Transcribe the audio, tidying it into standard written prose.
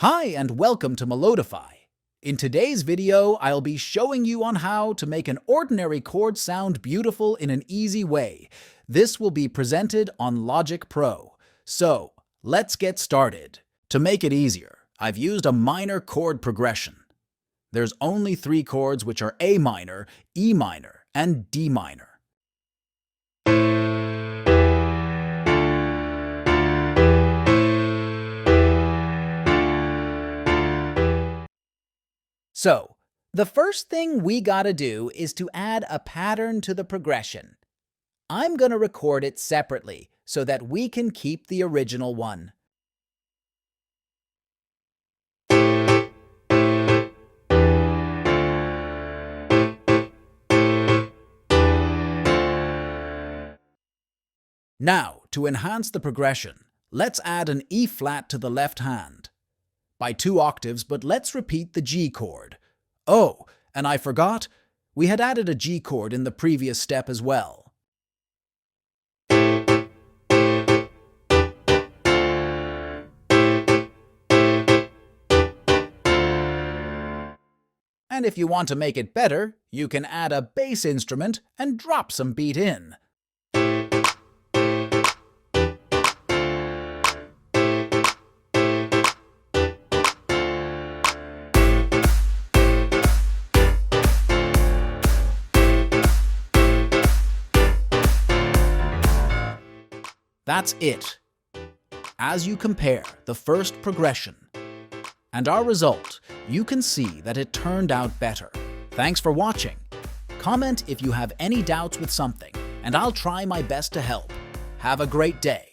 Hi and welcome to Melodify. In today's video, I'll be showing you on how to make an ordinary chord sound beautiful in an easy way. This will be presented on Logic Pro. So, let's get started. To make it easier, I've used a minor chord progression. There's only 3 chords, which are A minor, E minor, and D minor. So, the first thing we gotta do is to add a pattern to the progression. I'm gonna record it separately so that we can keep the original one. Now, to enhance the progression, let's add an E flat to the left hand. By 2 octaves, but let's repeat the G chord. Oh, and I forgot, we had added a G chord in the previous step as well. And if you want to make it better, you can add a bass instrument and drop some beat in. That's it. As you compare the first progression and our result, you can see that it turned out better. Thanks for watching. Comment if you have any doubts with something, and I'll try my best to help. Have a great day.